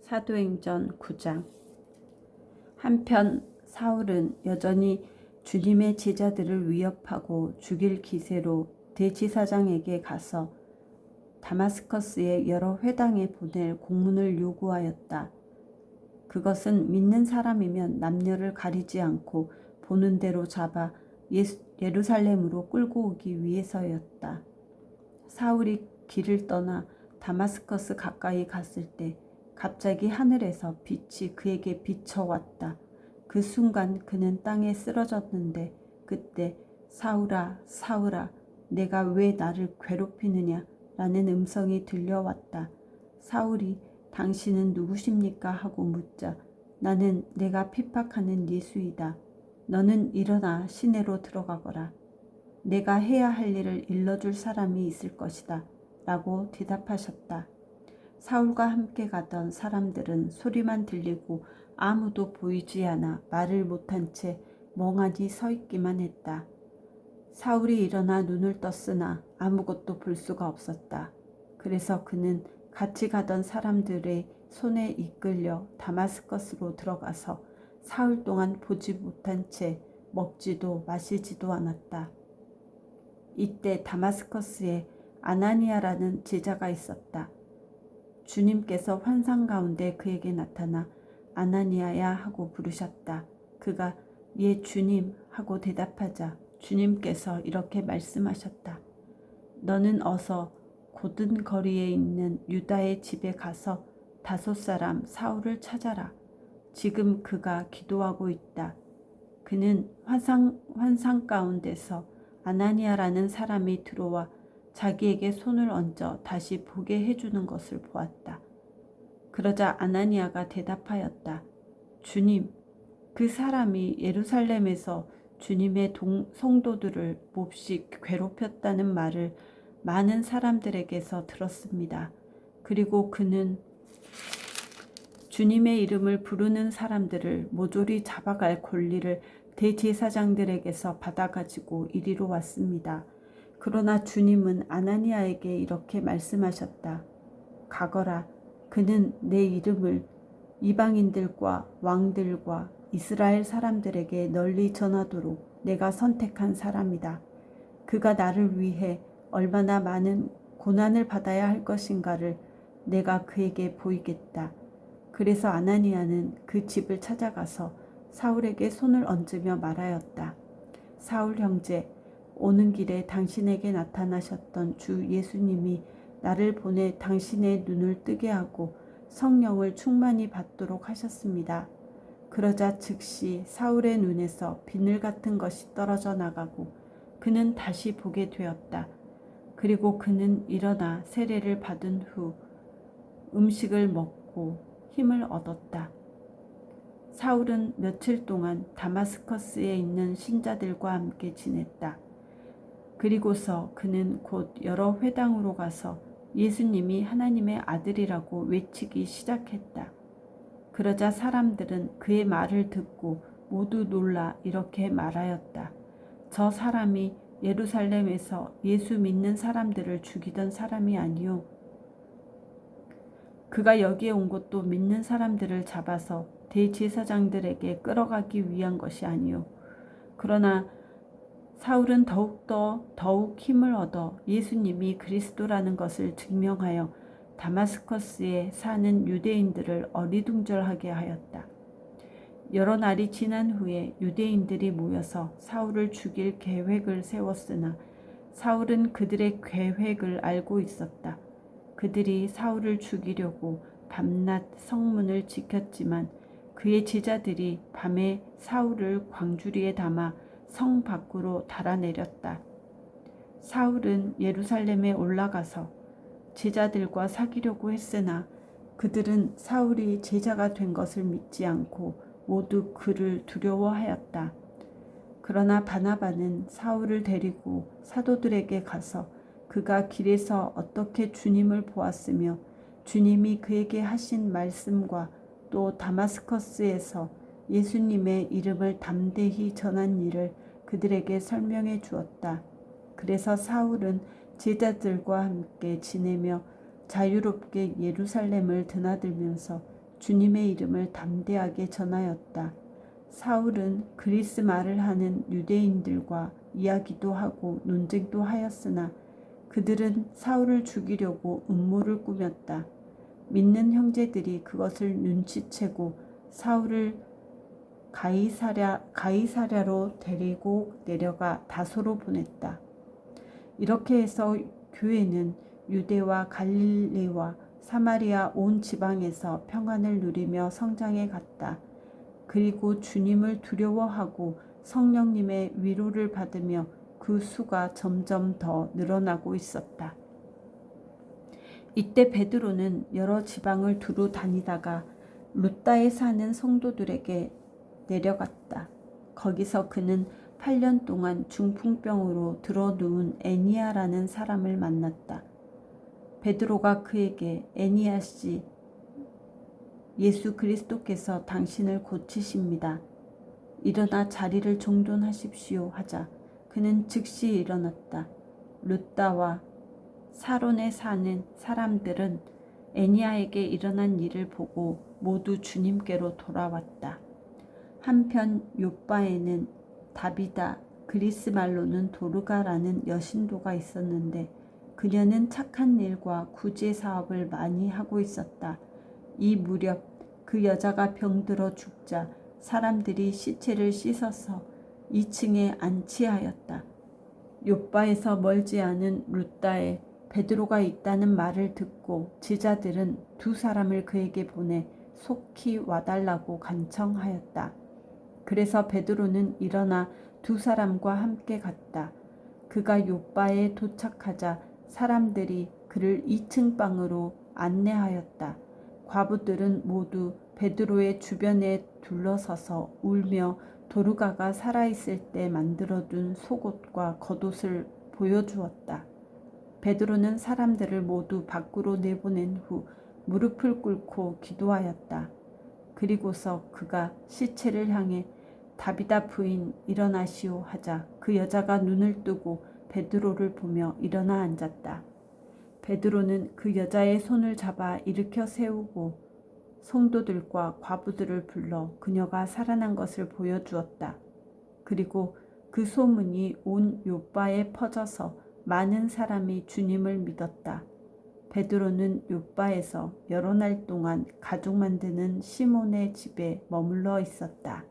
사도행전 9장. 한편 사울은 여전히 주님의 제자들을 위협하고 죽일 기세로 대지사장에게 가서 다마스커스의 여러 회당에 보낼 공문을 요구하였다. 그것은 믿는 사람이면 남녀를 가리지 않고 보는 대로 잡아 예루살렘으로 끌고 오기 위해서였다. 사울이 길을 떠나 다마스커스 가까이 갔을 때 갑자기 하늘에서 빛이 그에게 비춰왔다. 그 순간 그는 땅에 쓰러졌는데 그때 사울아 사울아 내가 왜 나를 괴롭히느냐 라는 음성이 들려왔다. 사울이 당신은 누구십니까 하고 묻자 나는 내가 핍박하는 예수이다. 너는 일어나 시내로 들어가거라. 내가 해야 할 일을 일러줄 사람이 있을 것이다 라고 대답하셨다. 사울과 함께 가던 사람들은 소리만 들리고 아무도 보이지 않아 말을 못한 채 멍하니 서 있기만 했다. 사울이 일어나 눈을 떴으나 아무것도 볼 수가 없었다. 그래서 그는 같이 가던 사람들의 손에 이끌려 다마스커스로 들어가서 사흘 동안 보지 못한 채 먹지도 마시지도 않았다. 이때 다마스커스에 아나니아라는 제자가 있었다. 주님께서 환상 가운데 그에게 나타나 아나니아야 하고 부르셨다. 그가 예 주님 하고 대답하자 주님께서 이렇게 말씀하셨다. 너는 어서 고든 거리에 있는 유다의 집에 가서 5 사람 사울을 찾아라. 지금 그가 기도하고 있다. 그는 환상 가운데서 아나니아라는 사람이 들어와 자기에게 손을 얹어 다시 보게 해주는 것을 보았다. 그러자 아나니아가 대답하였다. 주님, 그 사람이 예루살렘에서 주님의 성도들을 몹시 괴롭혔다는 말을 많은 사람들에게서 들었습니다. 그리고 그는 주님의 이름을 부르는 사람들을 모조리 잡아갈 권리를 대제사장들에게서 받아가지고 이리로 왔습니다. 그러나 주님은 아나니아에게 이렇게 말씀하셨다. 가거라. 그는 내 이름을 이방인들과 왕들과 이스라엘 사람들에게 널리 전하도록 내가 선택한 사람이다. 그가 나를 위해 얼마나 많은 고난을 받아야 할 것인가를 내가 그에게 보이겠다. 그래서 아나니아는 그 집을 찾아가서 사울에게 손을 얹으며 말하였다. 사울 형제, 오는 길에 당신에게 나타나셨던 주 예수님이 나를 보내 당신의 눈을 뜨게 하고 성령을 충만히 받도록 하셨습니다. 그러자 즉시 사울의 눈에서 비늘 같은 것이 떨어져 나가고 그는 다시 보게 되었다. 그리고 그는 일어나 세례를 받은 후 음식을 먹고 힘을 얻었다. 사울은 며칠 동안 다마스커스에 있는 신자들과 함께 지냈다. 그리고서 그는 곧 여러 회당으로 가서 예수님이 하나님의 아들이라고 외치기 시작했다. 그러자 사람들은 그의 말을 듣고 모두 놀라 이렇게 말하였다. 저 사람이 예루살렘에서 예수 믿는 사람들을 죽이던 사람이 아니요. 그가 여기에 온 것도 믿는 사람들을 잡아서 대제사장들에게 끌어가기 위한 것이 아니요. 그러나 사울은 더욱 힘을 얻어 예수님이 그리스도라는 것을 증명하여 다마스커스에 사는 유대인들을 어리둥절하게 하였다. 여러 날이 지난 후에 유대인들이 모여서 사울을 죽일 계획을 세웠으나 사울은 그들의 계획을 알고 있었다. 그들이 사울을 죽이려고 밤낮 성문을 지켰지만 그의 제자들이 밤에 사울을 광주리에 담아 성 밖으로 달아내렸다. 사울은 예루살렘에 올라가서 제자들과 사귀려고 했으나 그들은 사울이 제자가 된 것을 믿지 않고 모두 그를 두려워하였다. 그러나 바나바는 사울을 데리고 사도들에게 가서 그가 길에서 어떻게 주님을 보았으며 주님이 그에게 하신 말씀과 또 다마스커스에서 예수님의 이름을 담대히 전한 일을 그들에게 설명해 주었다. 그래서 사울은 제자들과 함께 지내며 자유롭게 예루살렘을 드나들면서 주님의 이름을 담대하게 전하였다. 사울은 그리스 말을 하는 유대인들과 이야기도 하고 논쟁도 하였으나 그들은 사울을 죽이려고 음모를 꾸몄다. 믿는 형제들이 그것을 눈치채고 사울을 가이사랴로 데리고 내려가 다소로 보냈다. 이렇게 해서 교회는 유대와 갈릴리와 사마리아 온 지방에서 평안을 누리며 성장해 갔다. 그리고 주님을 두려워하고 성령님의 위로를 받으며 그 수가 점점 더 늘어나고 있었다. 이때 베드로는 여러 지방을 두루 다니다가 루다에 사는 성도들에게 내려갔다. 거기서 그는 8년 동안 중풍병으로 들어 누운 애니야라는 사람을 만났다. 베드로가 그에게 애니야 씨, 예수 그리스도께서 당신을 고치십니다. 일어나 자리를 정돈하십시오 하자 그는 즉시 일어났다. 루다와 사론에 사는 사람들은 애니야에게 일어난 일을 보고 모두 주님께로 돌아왔다. 한편 욥바에는 다비다, 그리스 말로는 도르가라는 여신도가 있었는데 그녀는 착한 일과 구제 사업을 많이 하고 있었다. 이 무렵 그 여자가 병들어 죽자 사람들이 시체를 씻어서 2층에 안치하였다. 욥바에서 멀지 않은 루다에 베드로가 있다는 말을 듣고 제자들은 두 사람을 그에게 보내 속히 와달라고 간청하였다. 그래서 베드로는 일어나 두 사람과 함께 갔다. 그가 욥바에 도착하자 사람들이 그를 2층 방으로 안내하였다. 과부들은 모두 베드로의 주변에 둘러서서 울며 도르가가 살아있을 때 만들어둔 속옷과 겉옷을 보여주었다. 베드로는 사람들을 모두 밖으로 내보낸 후 무릎을 꿇고 기도하였다. 그리고서 그가 시체를 향해 다비다 부인 일어나시오 하자 그 여자가 눈을 뜨고 베드로를 보며 일어나 앉았다. 베드로는 그 여자의 손을 잡아 일으켜 세우고 성도들과 과부들을 불러 그녀가 살아난 것을 보여주었다. 그리고 그 소문이 온 욥바에 퍼져서 많은 사람이 주님을 믿었다. 베드로는 욥바에서 여러 날 동안 가죽 만드는 시몬의 집에 머물러 있었다.